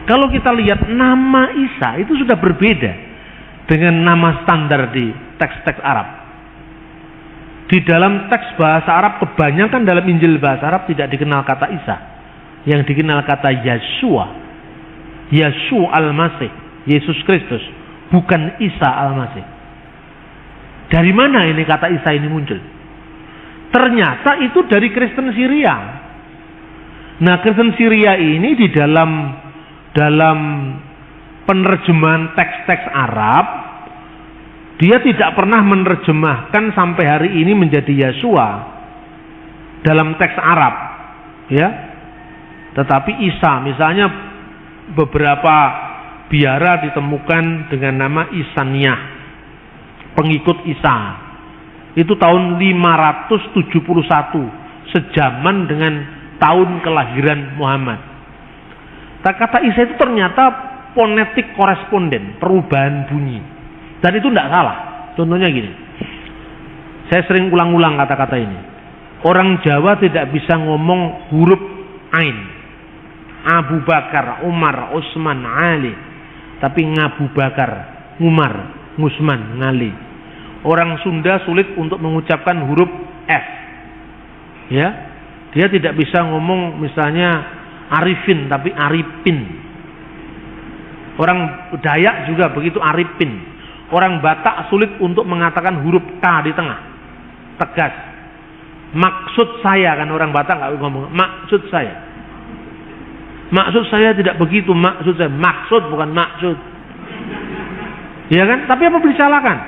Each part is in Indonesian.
Kalau kita lihat nama Isa itu sudah berbeda dengan nama standar di teks-teks Arab. Di dalam teks bahasa Arab, kebanyakan dalam Injil bahasa Arab tidak dikenal kata Isa. Yang dikenal kata Yeshua. Yeshua Al-Masih, Yesus Kristus, bukan Isa Al-Masih. Dari mana ini kata Isa ini muncul? Ternyata itu dari Kristen Syria. Nah, Kristen Syria ini di dalam penerjemahan teks-teks Arab, dia tidak pernah menerjemahkan sampai hari ini menjadi Yeshua dalam teks Arab, ya. Tetapi Isa, misalnya beberapa biara ditemukan dengan nama Isaniyah, pengikut Isa. Itu tahun 571, sejaman dengan tahun kelahiran Muhammad. Kata Isa itu ternyata fonetik koresponden, perubahan bunyi. Dan itu tidak salah. Contohnya gini, saya sering ulang-ulang kata-kata ini. Orang Jawa tidak bisa ngomong huruf Ain, Abu Bakar, Umar, Utsman, Ali, tapi Ngabu Bakar, Umar, Ngusman, Ngali. Orang Sunda sulit untuk mengucapkan huruf F, ya. Dia tidak bisa ngomong misalnya Arifin tapi Aripin. Orang Dayak juga begitu, Aripin. Orang Batak sulit untuk mengatakan huruf K di tengah, tegas. Maksud saya, kan orang Batak nggak ngomong maksud saya. Maksud saya tidak begitu, maksud saya. Maksud bukan maksud. Ya kan? Tapi apa disalahkan?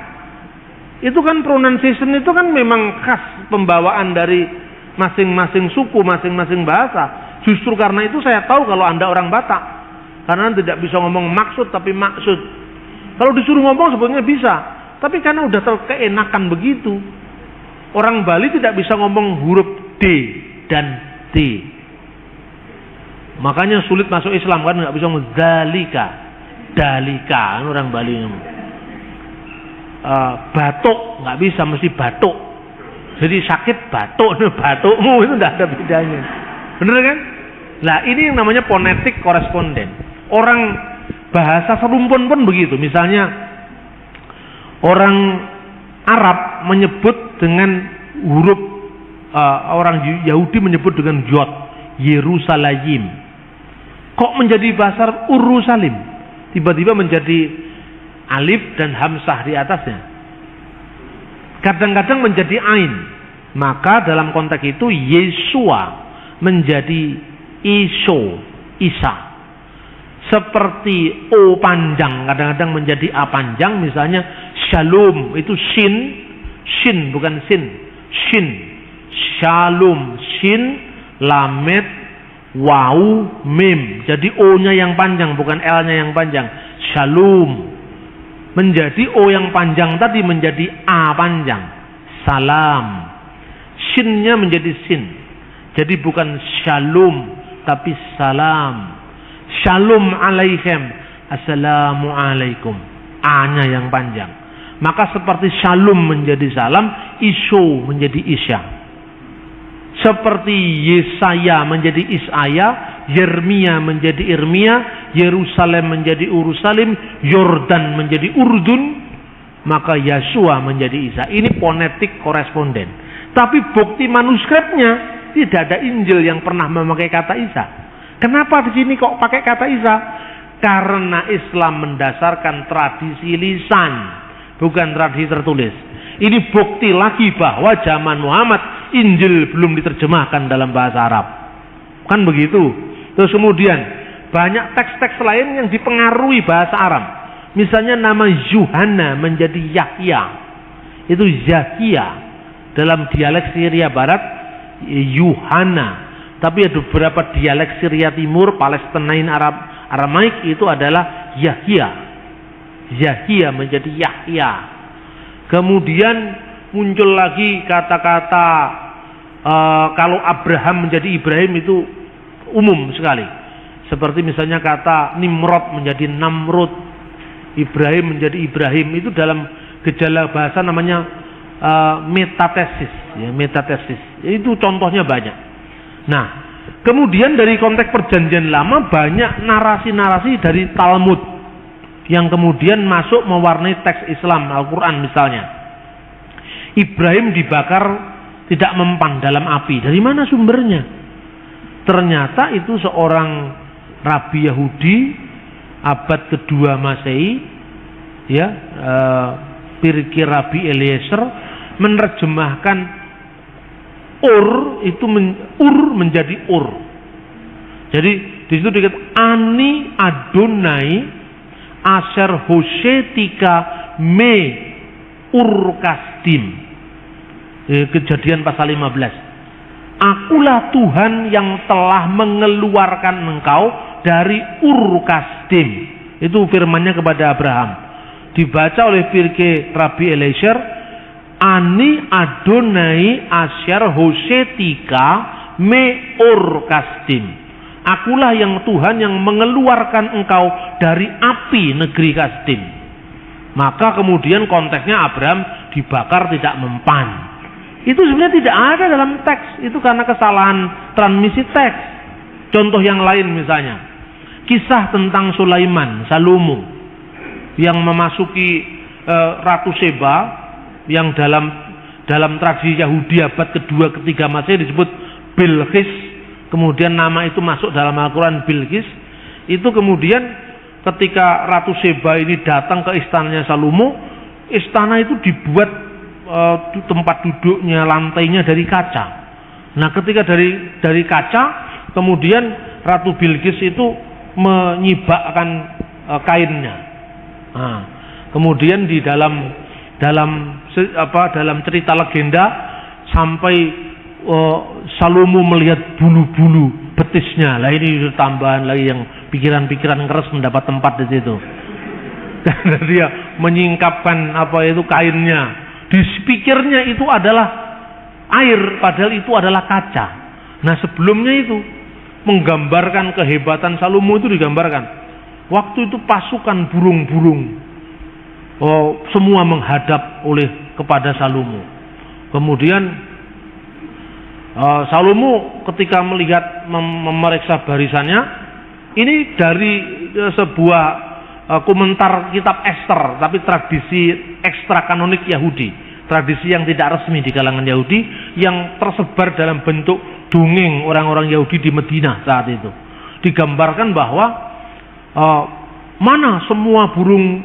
Itu kan pronunciation itu kan memang khas pembawaan dari masing-masing suku, masing-masing bahasa. Justru karena itu saya tahu kalau Anda orang Batak, karena tidak bisa ngomong maksud tapi maksud. Kalau disuruh ngomong sebetulnya bisa, tapi karena udah keenakan begitu. Orang Bali tidak bisa ngomong huruf D dan D. Makanya sulit masuk Islam, kan nggak bisa ngomong dalika, dalika, kan orang Bali ngomong. Batuk nggak bisa, mesti batuk. Jadi sakit batuk, batukmu itu tidak ada bedanya. Bener kan? Nah, ini yang namanya fonetik koresponden. Orang bahasa serumpun pun begitu. Misalnya orang Arab menyebut dengan huruf, orang Yahudi menyebut dengan Yod, Yerusalem. Kok menjadi bahasa Urusalim? Tiba-tiba menjadi alif dan hamzah di atasnya. Kadang-kadang menjadi ain. Maka dalam konteks itu Yeshua menjadi Iso, Isa. Seperti O panjang kadang-kadang menjadi A panjang, misalnya Shalom itu Shin, Shin bukan Sin, Shin, Shalom, Shin, Lamed, Wau, Mim. Jadi O-nya yang panjang bukan L-nya yang panjang. Shalom. Menjadi O yang panjang tadi menjadi A panjang. Salam. Shin-nya menjadi Sin. Jadi bukan Shalom tapi Salam. Shalom alaikum, assalamu alaikum. A-nya yang panjang. Maka seperti Shalom menjadi salam, Iso menjadi Isya. Seperti Yesaya menjadi Isaya, Yeremia menjadi Irmia, Yerusalem menjadi Urusalim, Yordan menjadi Urdun, maka Yeshua menjadi Isa. Ini fonetik koresponden. Tapi bukti manuskripnya tidak ada Injil yang pernah memakai kata Isa. Kenapa di sini kok pakai kata Isa? Karena Islam mendasarkan tradisi lisan, bukan tradisi tertulis. Ini bukti lagi bahwa zaman Muhammad Injil belum diterjemahkan dalam bahasa Arab. Kan begitu. Terus kemudian banyak teks-teks lain yang dipengaruhi bahasa Arab. Misalnya nama Yuhanna menjadi Yahya. Itu Yahya. Dalam dialek Syria Barat Yuhanna. Tapi ada beberapa dialek Syria Timur, Palestinain, Aramaik itu adalah Yahya. Yahya menjadi Yahya. Kemudian muncul lagi kata-kata kalau Abraham menjadi Ibrahim itu umum sekali. Seperti misalnya kata Nimrod menjadi Namrud, Ibrahim menjadi Ibrahim. Itu dalam gejala bahasa namanya metatesis, ya, metatesis. Itu contohnya banyak. Nah, kemudian dari konteks perjanjian lama banyak narasi-narasi dari Talmud yang kemudian masuk mewarnai teks Islam, Al-Quran misalnya. Ibrahim dibakar tidak mempan dalam api. Dari mana sumbernya? Ternyata itu seorang rabi Yahudi abad kedua Masehi, ya, Pirkei Rabi Eliezer menerjemahkan Ur itu Ur menjadi Ur. Jadi di situ dikatakan Ani Adonai Asher Hosetika Me Ur Kasdim. Kejadian pasal 15. Akulah Tuhan yang telah mengeluarkan engkau dari Ur Kasdim. Itu firman-Nya kepada Abraham. Dibaca oleh Pirkei Rabi Eliezer, Ani Adonai Asher Hosetika Me Ur Kasdim. Akulah yang Tuhan yang mengeluarkan engkau dari api negeri Kasdim. Maka kemudian konteksnya Abraham dibakar tidak mempan. Itu sebenarnya tidak ada dalam teks. Itu karena kesalahan transmisi teks. Contoh yang lain misalnya, kisah tentang Sulaiman, Salomo, yang memasuki Ratu Seba, yang dalam tradisi Yahudi abad kedua ketiga Masehi disebut Bilqis. Kemudian nama itu masuk dalam Al-Quran Bilqis. Itu kemudian ketika Ratu Seba ini datang ke istananya Salomo, istana itu dibuat tempat duduknya, lantainya dari kaca. Nah, ketika dari kaca, kemudian Ratu Bilqis itu menyibakkan kainnya. Nah, kemudian di dalam cerita legenda sampai Salomo melihat bulu-bulu betisnya. Lah ini tambahan lagi yang pikiran-pikiran keras mendapat tempat di situ. Karena dia menyingkapkan kainnya. Dipikirnya itu adalah air, padahal itu adalah kaca. Nah, sebelumnya itu menggambarkan kehebatan Salomo itu digambarkan. Waktu itu pasukan burung-burung semua menghadap kepada Salomo. Kemudian Salomo ketika melihat memeriksa barisannya, ini dari sebuah komentar kitab Ester, tapi tradisi ekstra kanonik Yahudi, tradisi yang tidak resmi di kalangan Yahudi, yang tersebar dalam bentuk dongeng orang-orang Yahudi di Madinah saat itu. Digambarkan bahwa mana semua burung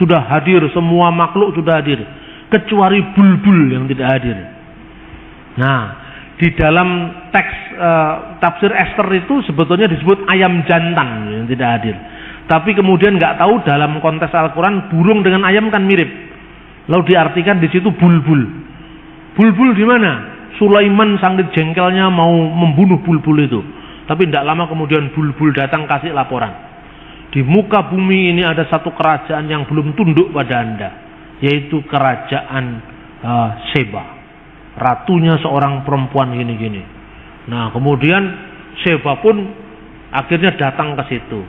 sudah hadir, semua makhluk sudah hadir, kecuali bulbul yang tidak hadir. Nah, di dalam teks tafsir Ester itu sebetulnya disebut ayam jantan yang tidak hadir. Tapi kemudian nggak tahu dalam konteks Al-Quran burung dengan ayam kan mirip. Lalu diartikan di situ bulbul. Bulbul di mana? Sulaiman sangat jengkelnya mau membunuh bulbul itu. Tapi tidak lama kemudian bulbul datang kasih laporan. Di muka bumi ini ada satu kerajaan yang belum tunduk pada Anda, yaitu kerajaan Seba. Ratunya seorang perempuan gini-gini. Nah, kemudian Seba pun akhirnya datang ke situ.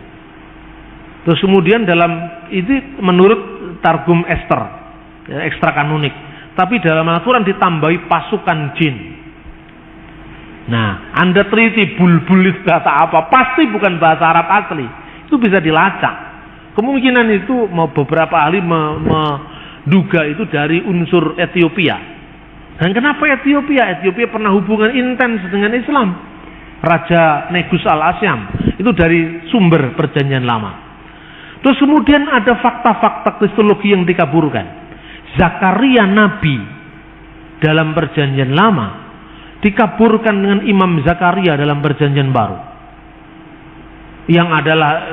Terus kemudian dalam itu menurut Targum Ester, ya, ekstra kanonik. Tapi dalam Al-Quran ditambahi pasukan jin. Nah, Anda teliti bulbul itu bahasa apa? Pasti bukan bahasa Arab asli. Itu bisa dilacak. Kemungkinan itu beberapa ahli menduga itu dari unsur Ethiopia. Dan kenapa Ethiopia? Ethiopia pernah hubungan intens dengan Islam. Raja Negus al-Asyam itu dari sumber perjanjian lama. Terus kemudian ada fakta-fakta kristologi yang dikaburkan. Zakaria Nabi dalam perjanjian lama dikaburkan dengan Imam Zakaria dalam perjanjian baru, yang adalah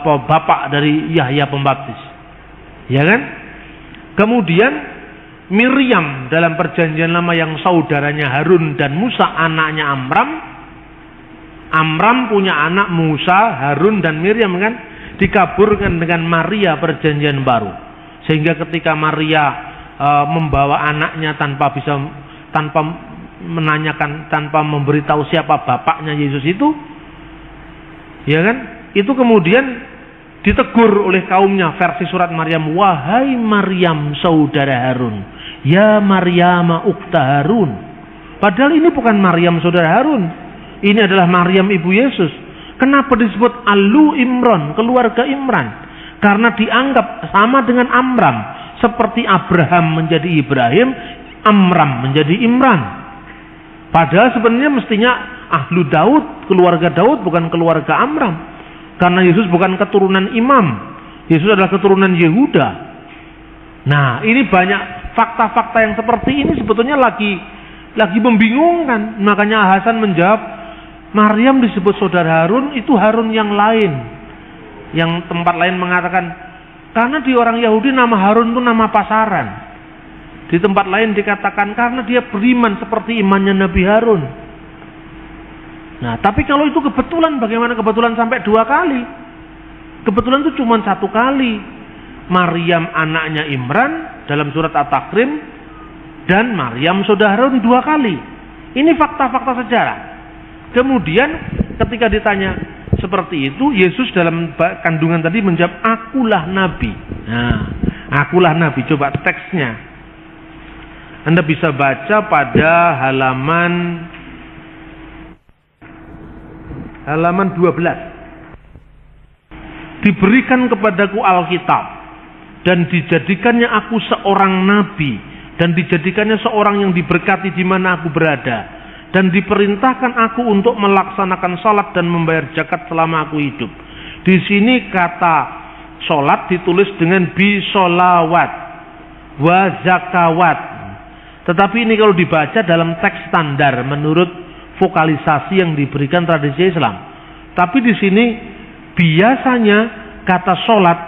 bapak dari Yahya Pembaptis, ya kan? Kemudian Miriam dalam perjanjian lama yang saudaranya Harun dan Musa, anaknya Amram. Amram punya anak Musa, Harun dan Miriam kan? Dikaburkan dengan Maria perjanjian baru, sehingga ketika Maria membawa anaknya tanpa menanyakan, tanpa memberitahu siapa bapaknya Yesus itu, ya kan? Itu kemudian ditegur oleh kaumnya, versi surat Maryam, wahai Maryam saudara Harun, ya Maryam ukta Harun. Padahal ini bukan Maryam saudara Harun, ini adalah Maryam ibu Yesus. Kenapa disebut Alu Imran, keluarga Imran? Karena dianggap sama dengan Amram. Seperti Abraham menjadi Ibrahim, Amram menjadi Imran. Padahal sebenarnya mestinya Ahlu Daud, keluarga Daud, bukan keluarga Amram. Karena Yesus bukan keturunan imam. Yesus adalah keturunan Yehuda. Nah, ini banyak fakta-fakta yang seperti ini sebetulnya lagi membingungkan. Makanya Hasan menjawab, Maryam disebut saudara Harun, itu Harun yang lain. Yang tempat lain mengatakan, karena di orang Yahudi nama Harun itu nama pasaran. Di tempat lain dikatakan karena dia beriman seperti imannya Nabi Harun. Nah, tapi kalau itu kebetulan, bagaimana kebetulan sampai 2 kali? Kebetulan itu cuma 1 kali. Maryam anaknya Imran dalam surat At-Takrim, dan Maryam saudara Harun 2 kali. Ini fakta-fakta sejarah. Kemudian ketika ditanya seperti itu, Yesus dalam kandungan tadi menjawab, akulah Nabi. Nah, akulah Nabi. Coba teksnya. Anda bisa baca pada halaman 12. Diberikan kepadaku Alkitab, dan dijadikannya aku seorang nabi, dan dijadikannya seorang yang diberkati di mana aku berada, dan diperintahkan aku untuk melaksanakan salat dan membayar zakat selama aku hidup. Di sini kata salat ditulis dengan bisolawat wa zakawat. Tetapi ini kalau dibaca dalam teks standar menurut vokalisasi yang diberikan tradisi Islam. Tapi di sini biasanya kata salat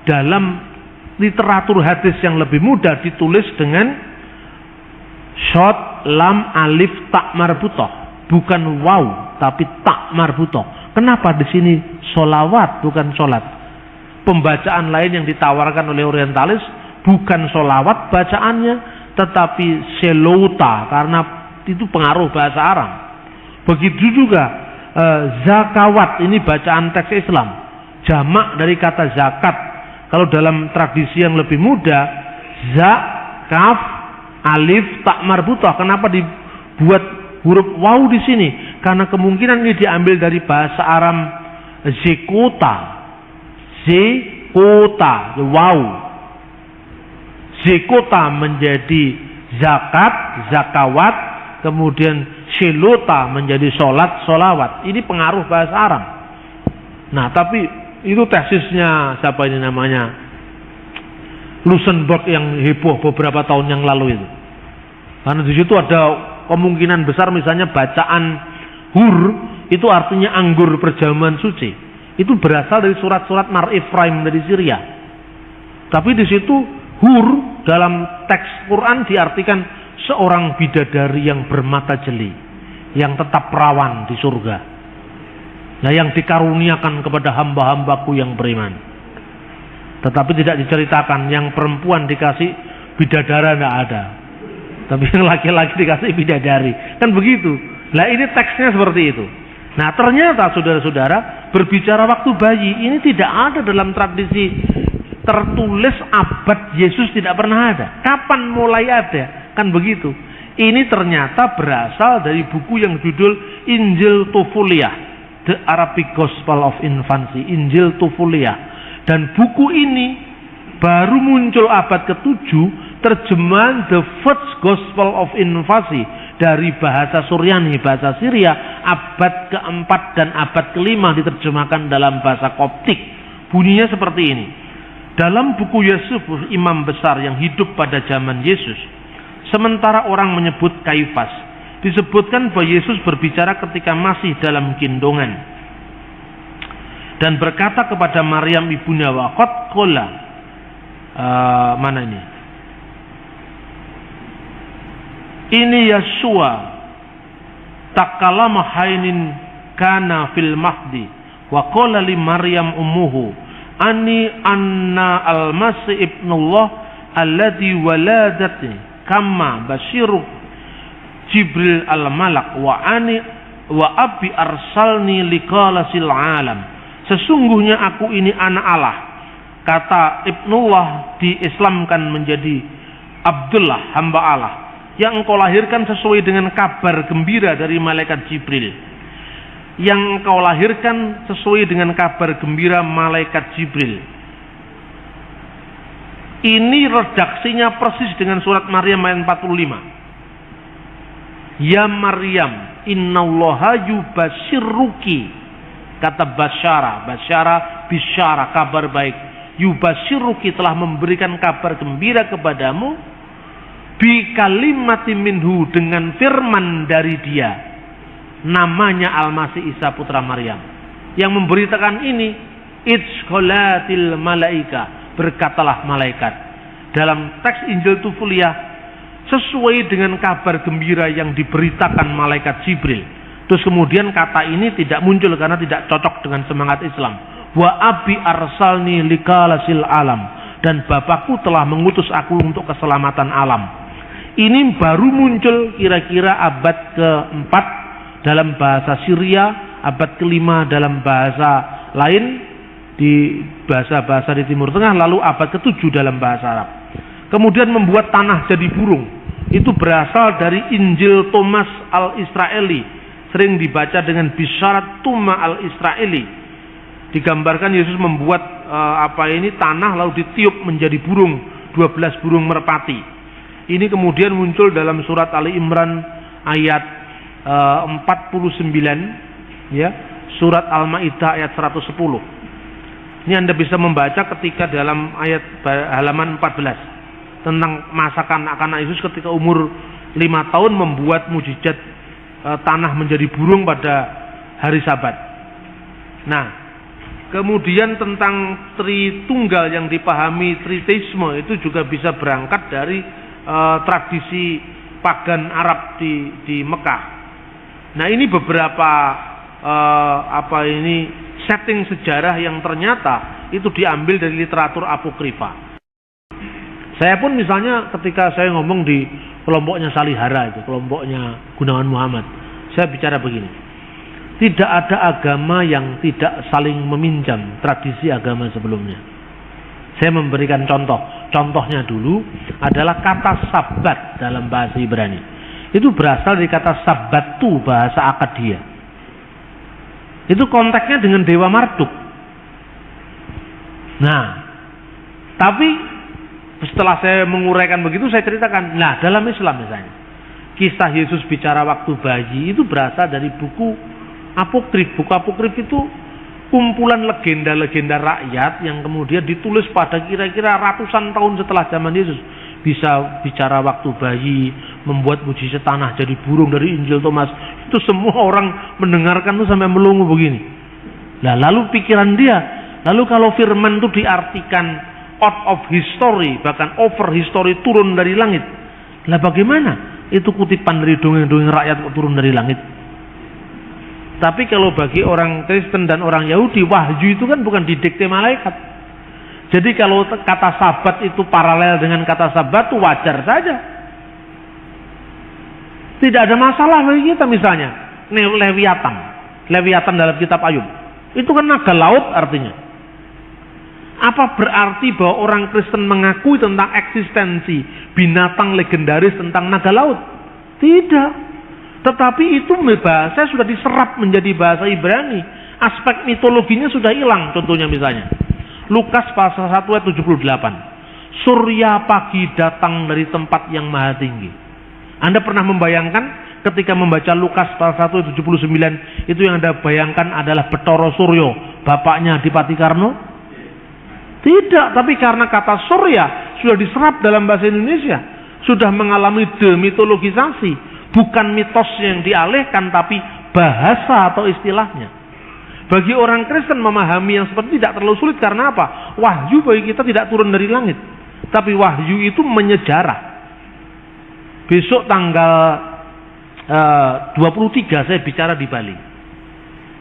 dalam literatur hadis yang lebih mudah ditulis dengan shot lam alif tak marbutoh, bukan waw tapi tak marbutoh. Kenapa di sini solawat bukan solat? Pembacaan lain yang ditawarkan oleh orientalis bukan solawat bacaannya, tetapi selota, karena itu pengaruh bahasa Arab. Begitu juga zakawat, ini bacaan teks Islam, jamak dari kata zakat. Kalau dalam tradisi yang lebih mudah, za, kaf, alif, tak marbutah. Kenapa dibuat huruf waw di sini? Karena kemungkinan ini diambil dari bahasa Arab zekota, zekota, waw. Zekota menjadi zakat, zakawat, kemudian selota menjadi solat, solawat. Ini pengaruh bahasa Arab. Nah, tapi itu tesisnya siapa ini namanya? Luxemburg yang heboh beberapa tahun yang lalu itu. Karena di situ ada kemungkinan besar misalnya bacaan hur itu artinya anggur perjamuan suci. Itu berasal dari surat-surat Mar Efraim dari Syria. Tapi di situ hur dalam teks Quran diartikan seorang bidadari yang bermata jeli, yang tetap perawan di surga. Nah, yang dikaruniakan kepada hamba-hambaku yang beriman. Tetapi tidak diceritakan yang perempuan dikasih bidadara, tidak ada. Tapi yang laki-laki dikasih bidadari. Kan begitu. Nah, ini teksnya seperti itu. Nah, ternyata saudara-saudara, berbicara waktu bayi ini tidak ada dalam tradisi tertulis abad Yesus, tidak pernah ada. Kapan mulai ada? Kan begitu. Ini ternyata berasal dari buku yang judul Injil Tufuliah, The Arabic Gospel of Infancy, Injil Tufuliah. Dan buku ini baru muncul abad ke-7, terjemahan The First Gospel of Infancy dari bahasa Suryani, bahasa Syria, abad ke-4 dan abad ke-5 diterjemahkan dalam bahasa Koptik. Bunyinya seperti ini. Dalam buku Yosefus, imam besar yang hidup pada zaman Yesus, sementara orang menyebut Kaifas, disebutkan bahwa Yesus berbicara ketika masih dalam gendongan dan berkata kepada Maryam ibunya, waqad qala, mana ini? Ini Yeshua takallama hainin kana fil mahdi wa qala li Maryam ummuhu ani anna al-masih ibnullah alladhi waladatni kama basyiru Jibril al-malak wa ani wa abi arsalni liqalasil alam. Sesungguhnya aku ini anak Allah. Kata Ibnullah diislamkan menjadi Abdullah, hamba Allah, yang engkau lahirkan sesuai dengan kabar gembira dari malaikat Jibril. yang engkau lahirkan sesuai dengan kabar gembira malaikat Jibril. Ini redaksinya persis dengan surat Maryam ayat 45. Ya Maryam, innallaha yubashshiruki. Kata basyara, bisyara, kabar baik. Yubashshiruki, telah memberikan kabar gembira kepadamu, bi kalimati minhu, dengan firman dari dia, namanya Al-Masih Isa putra Maryam. Yang memberitakan ini, idkhalatil malaika, berkatalah malaikat. Dalam teks Injil Tufuliyah, sesuai dengan kabar gembira yang diberitakan malaikat Jibril. Terus kemudian kata ini tidak muncul karena tidak cocok dengan semangat Islam. Wa abi arsalni likalasil alam, dan Bapakku telah mengutus aku untuk keselamatan alam. Ini baru muncul kira-kira abad ke-4 dalam bahasa Syria, abad ke-5 dalam bahasa lain di bahasa-bahasa di Timur Tengah, lalu abad ke-7 dalam bahasa Arab. Kemudian membuat tanah jadi burung. Itu berasal dari Injil Thomas al-Israeli, sering dibaca dengan Bisharat Tuma al-Israeli. Digambarkan Yesus membuat tanah lalu ditiup menjadi burung, 12 burung merpati. Ini kemudian muncul dalam surat Ali Imran ayat 49, ya, surat Al-Maidah ayat 110. Ini Anda bisa membaca ketika dalam ayat halaman 14 tentang masa kanak-kanak Yesus ketika umur 5 tahun membuat mujizat tanah menjadi burung pada hari Sabat. Nah, kemudian tentang Tritunggal yang dipahami Tritheisme itu juga bisa berangkat dari tradisi pagan Arab di Mekah. Nah, ini beberapa setting sejarah yang ternyata itu diambil dari literatur apokrifa. Saya pun misalnya ketika saya ngomong di kelompoknya Salihara itu, kelompoknya Gunawan Muhammad, saya bicara begini. Tidak ada agama yang tidak saling meminjam tradisi agama sebelumnya. Saya memberikan contoh. Contohnya dulu adalah kata Sabat dalam bahasa Ibrani. Itu berasal dari kata Sabatu, bahasa Akadia. Itu konteksnya dengan Dewa Marduk. Nah, tapi setelah saya menguraikan begitu, saya ceritakan. Nah, dalam Islam misalnya, kisah Yesus bicara waktu bayi itu berasal dari buku apokrif. Buku apokrif itu kumpulan legenda-legenda rakyat yang kemudian ditulis pada kira-kira ratusan tahun setelah zaman Yesus. Bisa bicara waktu bayi, membuat mujizat tanah jadi burung dari Injil Thomas. Itu semua orang mendengarkan tuh sampai melongo begini. Nah, lalu pikiran dia, lalu kalau firman itu diartikan out of history, bahkan over history, turun dari langit. Lah bagaimana? Itu kutipan dari dongeng-dongeng rakyat turun dari langit. Tapi kalau bagi orang Kristen dan orang Yahudi, wahyu itu kan bukan didikte malaikat. Jadi kalau kata Sabat itu paralel dengan kata Sabat, itu wajar saja. Tidak ada masalah bagi kita misalnya. Leviatan dalam kitab Ayub. Itu kan naga laut artinya. Apa berarti bahwa orang Kristen mengakui tentang eksistensi binatang legendaris tentang naga laut? Tidak. Tetapi itu bahasa sudah diserap menjadi bahasa Ibrani. Aspek mitologinya sudah hilang, contohnya misalnya. Lukas pasal 1 ayat 78. Surya pagi datang dari tempat yang maha tinggi. Anda pernah membayangkan ketika membaca Lukas pasal 1 ayat 79, itu yang Anda bayangkan adalah Betoro Suryo, bapaknya Adipati Karno? Tidak, tapi karena kata surya sudah diserap dalam bahasa Indonesia, sudah mengalami demitologisasi, bukan mitos yang dialihkan, tapi bahasa atau istilahnya. Bagi orang Kristen memahami yang seperti tidak terlalu sulit. Karena apa? Wahyu bagi kita tidak turun dari langit, tapi wahyu itu menyejarah. Besok tanggal 23 saya bicara di Bali.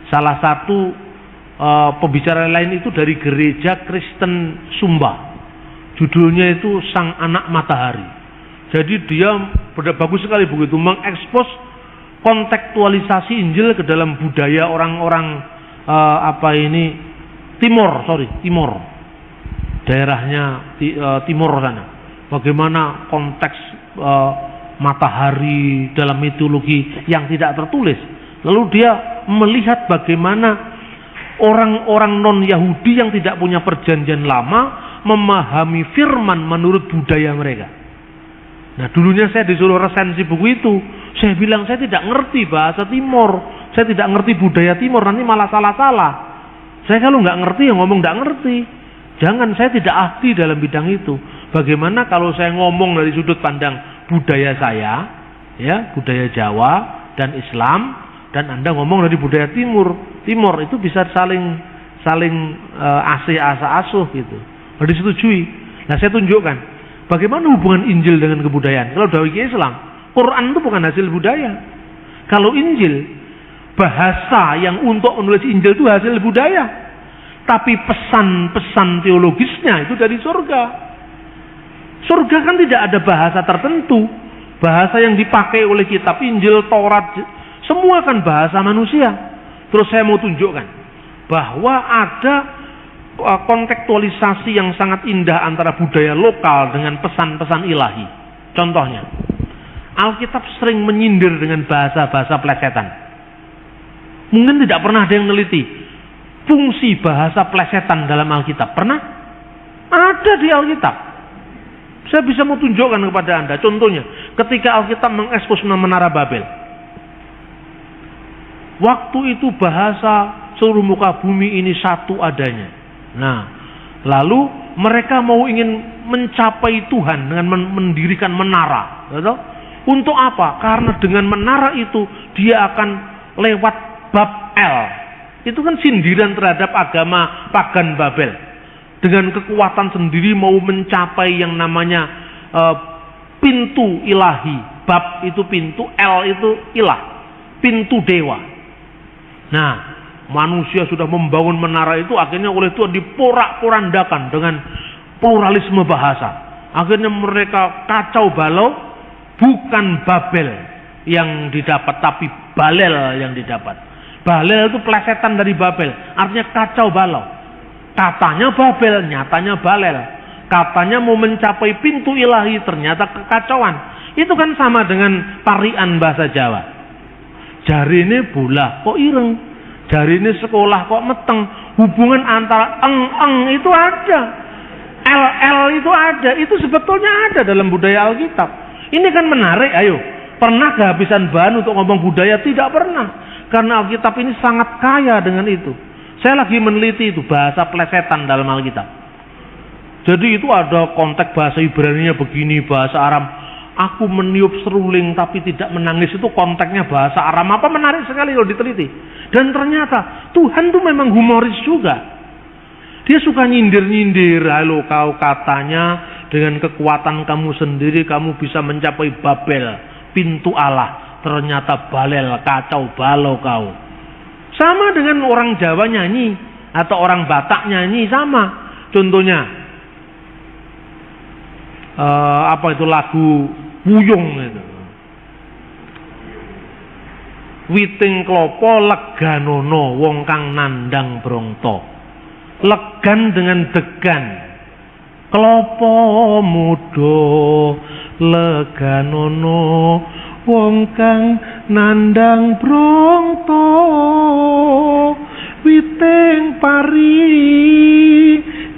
Salah satu pembicara lain itu dari gereja Kristen Sumba. Judulnya itu Sang Anak Matahari. Jadi dia bagus sekali begitu mengekspos kontekstualisasi Injil ke dalam budaya orang-orang Timor, daerahnya Timor sana. Bagaimana konteks matahari dalam mitologi yang tidak tertulis. Lalu dia melihat bagaimana orang-orang non-Yahudi yang tidak punya perjanjian lama memahami firman menurut budaya mereka. Nah, dulunya saya disuruh resensi buku itu. Saya bilang saya tidak ngerti bahasa Timur, saya tidak ngerti budaya Timur, nanti malah salah-salah. Saya kalau nggak ngerti ya ngomong nggak ngerti. Jangan, saya tidak ahli dalam bidang itu. Bagaimana kalau saya ngomong dari sudut pandang budaya saya, ya, budaya Jawa dan Islam, dan Anda ngomong dari budaya Timur itu bisa saling asuh gitu. Harus disetujui. Nah, saya tunjukkan bagaimana hubungan Injil dengan kebudayaan. Kalau dari Islam, Quran itu bukan hasil budaya. Kalau Injil, bahasa yang untuk menulis Injil itu hasil budaya. Tapi pesan-pesan teologisnya itu dari surga. Surga kan tidak ada bahasa tertentu. Bahasa yang dipakai oleh kitab Injil, Taurat, semua kan bahasa manusia. Terus saya mau tunjukkan bahwa ada kontekstualisasi yang sangat indah antara budaya lokal dengan pesan-pesan ilahi. Contohnya, Alkitab sering menyindir dengan bahasa-bahasa plesetan. Mungkin tidak pernah ada yang meneliti fungsi bahasa plesetan dalam Alkitab. Pernah? Ada di Alkitab. Saya bisa mau tunjukkan kepada Anda. Contohnya, ketika Alkitab mengekspos menara Babel. Waktu itu bahasa seluruh muka bumi ini satu adanya. Nah, lalu mereka mau ingin mencapai Tuhan dengan mendirikan menara. Betul? Untuk apa? Karena dengan menara itu dia akan lewat Babel. Itu kan sindiran terhadap agama pagan Babel. Dengan kekuatan sendiri mau mencapai yang namanya pintu ilahi. Bab itu pintu, El itu ilah. Pintu dewa. Nah, manusia sudah membangun menara itu, akhirnya oleh Tuhan diporak-porandakan dengan pluralisme bahasa. Akhirnya mereka kacau balau, bukan Babel yang didapat, tapi Balel yang didapat. Balel itu plesetan dari Babel, artinya kacau balau. Katanya Babel, nyatanya Balel. Katanya mau mencapai pintu ilahi, ternyata kekacauan. Itu kan sama dengan tarian bahasa Jawa. Jari ini bola kok ireng, jari ini sekolah kok meteng. Hubungan antara eng itu ada, el itu ada, itu sebetulnya ada dalam budaya Alkitab. Ini kan menarik. Ayo, pernah kehabisan bahan untuk ngomong budaya? Tidak pernah. Karena Alkitab ini sangat kaya dengan itu. Saya lagi meneliti itu bahasa plesetan dalam Alkitab. Jadi itu ada konteks bahasa Ibrani-nya begini, bahasa Aram. Aku meniup seruling tapi tidak menangis, itu konteksnya bahasa Aram. Apa menarik sekali kalau diteliti. Dan ternyata Tuhan tuh memang humoris juga. Dia suka nyindir-nyindir. Halo kau, katanya dengan kekuatan kamu sendiri kamu bisa mencapai Babel, pintu Allah. Ternyata Balel, kacau balau kau. Sama dengan orang Jawa nyanyi atau orang Batak nyanyi, sama. Contohnya apa itu lagu Wuyung itu. Witing klopo leganono wong kang nandang brongto. Legan dengan degan. Klopo mudo leganono wong kang nandang brongto. Witing pari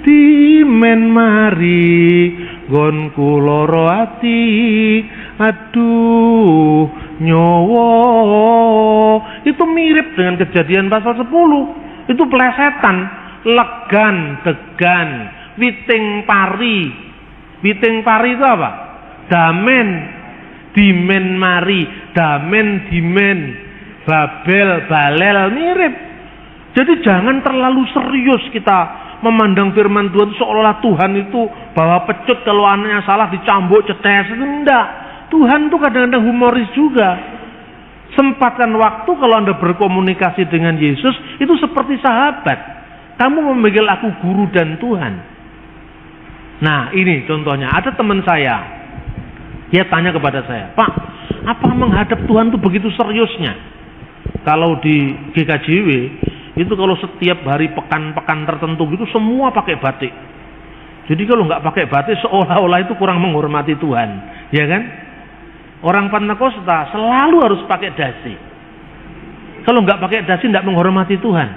dimen mari nggonku loro ati, aduh nyowo. Itu mirip dengan Kejadian pasal 10. Itu plesetan. Legan, degan, witing pari. Witing pari itu apa? Damen, dimen mari, damen dimen, Babel, Balel, mirip. Jadi jangan terlalu serius kita memandang firman Tuhan seolah-olah Tuhan itu bawa pecut, kalau anaknya salah dicambuk cetes. Itu enggak. Tuhan itu kadang-kadang humoris juga. Sempatkan waktu kalau Anda berkomunikasi dengan Yesus, itu seperti sahabat. Kamu memanggil aku guru dan Tuhan. Nah, ini contohnya. Ada teman saya, dia tanya kepada saya, Pak, apa menghadap Tuhan itu begitu seriusnya? Kalau di GKJW, itu kalau setiap hari pekan-pekan tertentu gitu semua pakai batik. Jadi kalau nggak pakai batik seolah-olah itu kurang menghormati Tuhan, ya kan? Orang Pentakosta selalu harus pakai dasi. Kalau nggak pakai dasi nggak menghormati Tuhan.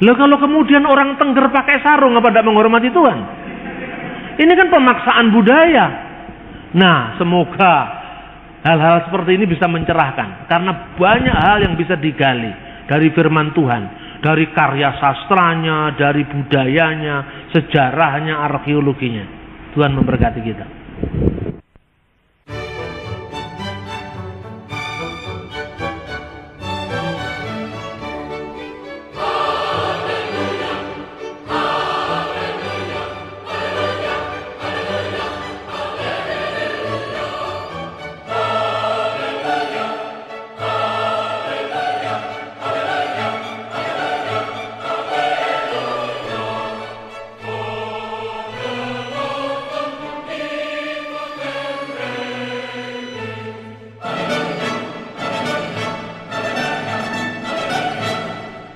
Loh kalau kemudian orang Tengger pakai sarung apa nggak menghormati Tuhan? Ini kan pemaksaan budaya. Nah, semoga hal-hal seperti ini bisa mencerahkan. Karena banyak hal yang bisa digali dari firman Tuhan. Dari karya sastranya, dari budayanya, sejarahnya, arkeologinya. Tuhan memberkati kita.